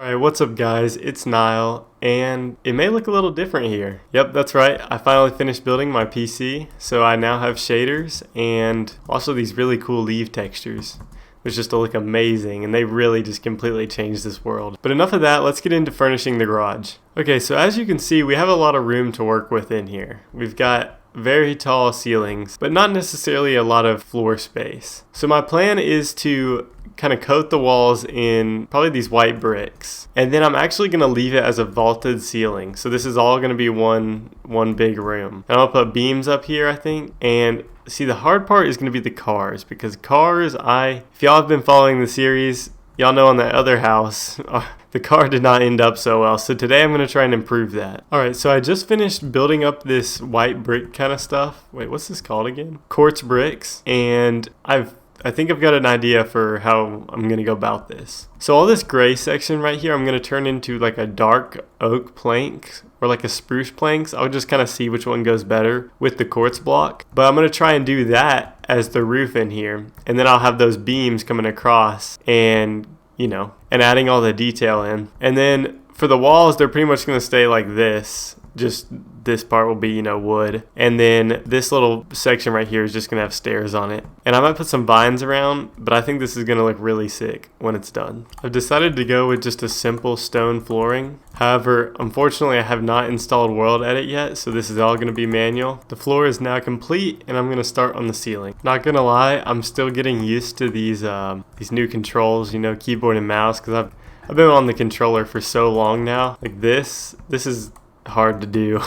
Alright, what's up guys? It's Nile, and it may look a little different here. Yep, that's right. I finally finished building my PC, so I now have shaders and also these really cool leaf textures, which just look amazing, and they really just completely changed this world. But enough of that, let's get into furnishing the garage. Okay, so as you can see, we have a lot of room to work with in here. We've got very tall ceilings, but not necessarily a lot of floor space. So my plan is to kind of coat the walls in probably these white bricks, and then I'm actually going to leave it as a vaulted ceiling. So this is all going to be one big room, and I'll put beams up here, I think. And see, the hard part is going to be the cars, because cars, if y'all have been following the series, y'all know on that other house, the car did not end up so well. So today I'm going to try and improve that. Alright, so I just finished building up this white brick kind of stuff. Wait, what's this called again? Quartz bricks. And I think I've got an idea for how I'm going to go about this. So all this gray section right here, I'm going to turn into like a dark oak plank or like a spruce planks. I'll just kind of see which one goes better with the quartz block. But I'm going to try and do that as the roof in here. And then I'll have those beams coming across and, and adding all the detail in. And then for the walls, they're pretty much going to stay like this. Just this part will be, wood. And then this little section right here is just going to have stairs on it. And I might put some vines around, but I think this is going to look really sick when it's done. I've decided to go with just a simple stone flooring. However, unfortunately, I have not installed World Edit yet, so this is all going to be manual. The floor is now complete, and I'm going to start on the ceiling. Not going to lie, I'm still getting used to these new controls, keyboard and mouse, because I've been on the controller for so long now. Like this is hard to do.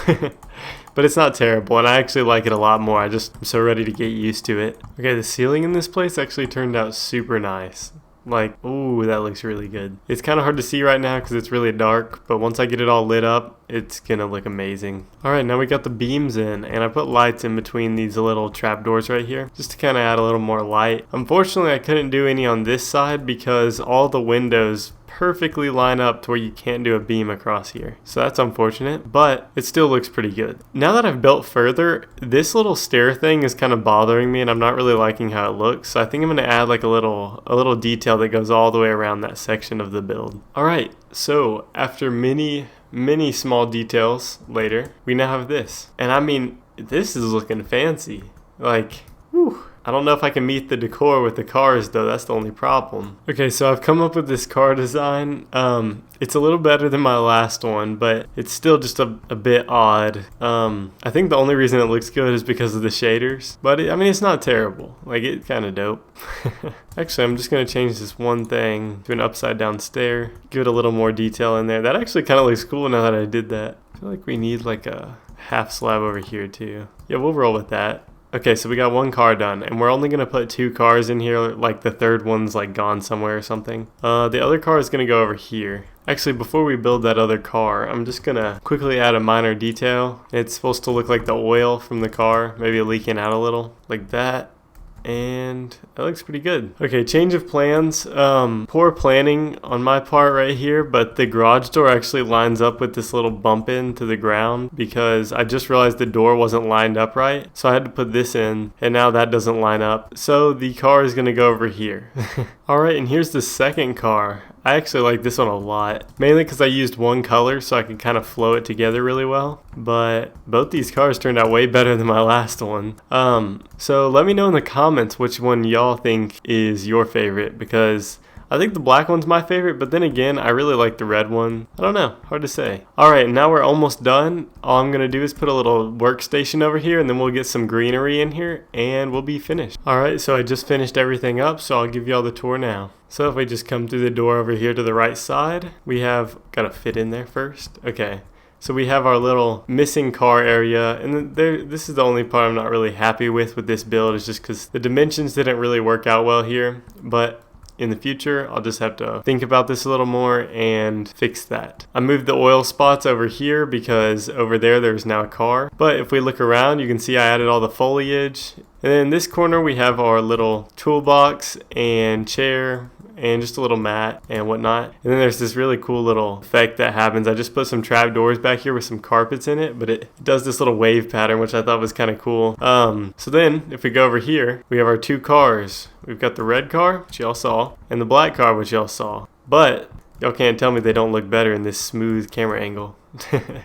But it's not terrible, and I actually like it a lot more. I'm so ready to get used to it. Okay, the ceiling in this place actually turned out super nice. Like, ooh, that looks really good. It's kind of hard to see right now because it's really dark, but once I get it all lit up, it's gonna look amazing. Alright, now we got the beams in, and I put lights in between these little trapdoors right here, just to kind of add a little more light. Unfortunately, I couldn't do any on this side because all the windows perfectly line up to where you can't do a beam across here. So that's unfortunate, but it still looks pretty good. Now that I've built further, this little stair thing is kind of bothering me, and I'm not really liking how it looks. So I think I'm going to add like a little detail that goes all the way around that section of the build. Alright, so after many small details later, we now have this. And I mean, this is looking fancy. Like, whew. I don't know if I can meet the decor with the cars though, that's the only problem. Okay, so I've come up with this car design. It's a little better than my last one, but it's still just a bit odd. I think the only reason it looks good is because of the shaders. But it's not terrible. Like, it's kind of dope. Actually, I'm just going to change this one thing to an upside down stair. Give it a little more detail in there. That actually kind of looks cool now that I did that. I feel like we need like a half slab over here too. Yeah, we'll roll with that. Okay, so we got one car done, and we're only going to put 2 cars in here, like the third one's like gone somewhere or something. The other car is going to go over here. Actually, before we build that other car, I'm just going to quickly add a minor detail. It's supposed to look like the oil from the car, maybe leaking out a little, like that. And that looks pretty good. Okay, change of plans. Poor planning on my part right here, but the garage door actually lines up with this little bump in to the ground because I just realized the door wasn't lined up right. So I had to put this in, and now that doesn't line up. So the car is gonna go over here. Alright, and here's the second car. I actually like this one a lot, mainly because I used one color so I could kind of flow it together really well. But both these cars turned out way better than my last one. So let me know in the comments which one y'all think is your favorite, because I think the black one's my favorite, but then again, I really like the red one. I don't know, hard to say. Alright, now we're almost done. All I'm going to do is put a little workstation over here, and then we'll get some greenery in here, and we'll be finished. Alright, so I just finished everything up, so I'll give y'all the tour now. So if we just come through the door over here to the right side, we have, gotta fit in there first. Okay. So we have our little missing car area, and this is the only part I'm not really happy with this build, is just because the dimensions didn't really work out well here, but in the future, I'll just have to think about this a little more and fix that. I moved the oil spots over here because over there's now a car. But if we look around, you can see I added all the foliage. And then in this corner, we have our little toolbox and chair and just a little mat and whatnot. And then there's this really cool little effect that happens. I just put some trap doors back here with some carpets in it, but it does this little wave pattern, which I thought was kind of cool. So then if we go over here, we have our two cars. We've got the red car, which y'all saw, and the black car, which y'all saw. But Y'all can't tell me they don't look better in this smooth camera angle.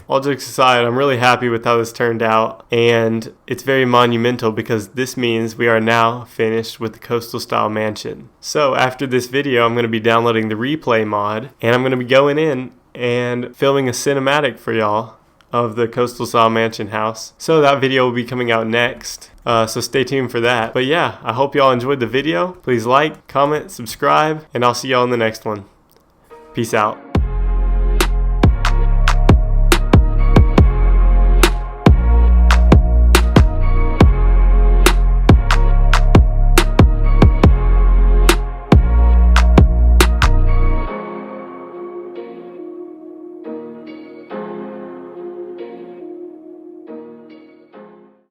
All jokes aside, I'm really happy with how this turned out, and it's very monumental because this means we are now finished with the coastal style mansion. So after this video, I'm going to be downloading the replay mod, and I'm going to be going in and filming a cinematic for y'all of the coastal style mansion house. So that video will be coming out next. So stay tuned for that. But yeah, I hope y'all enjoyed the video. Please like, comment, subscribe, and I'll see y'all in the next one. Peace out.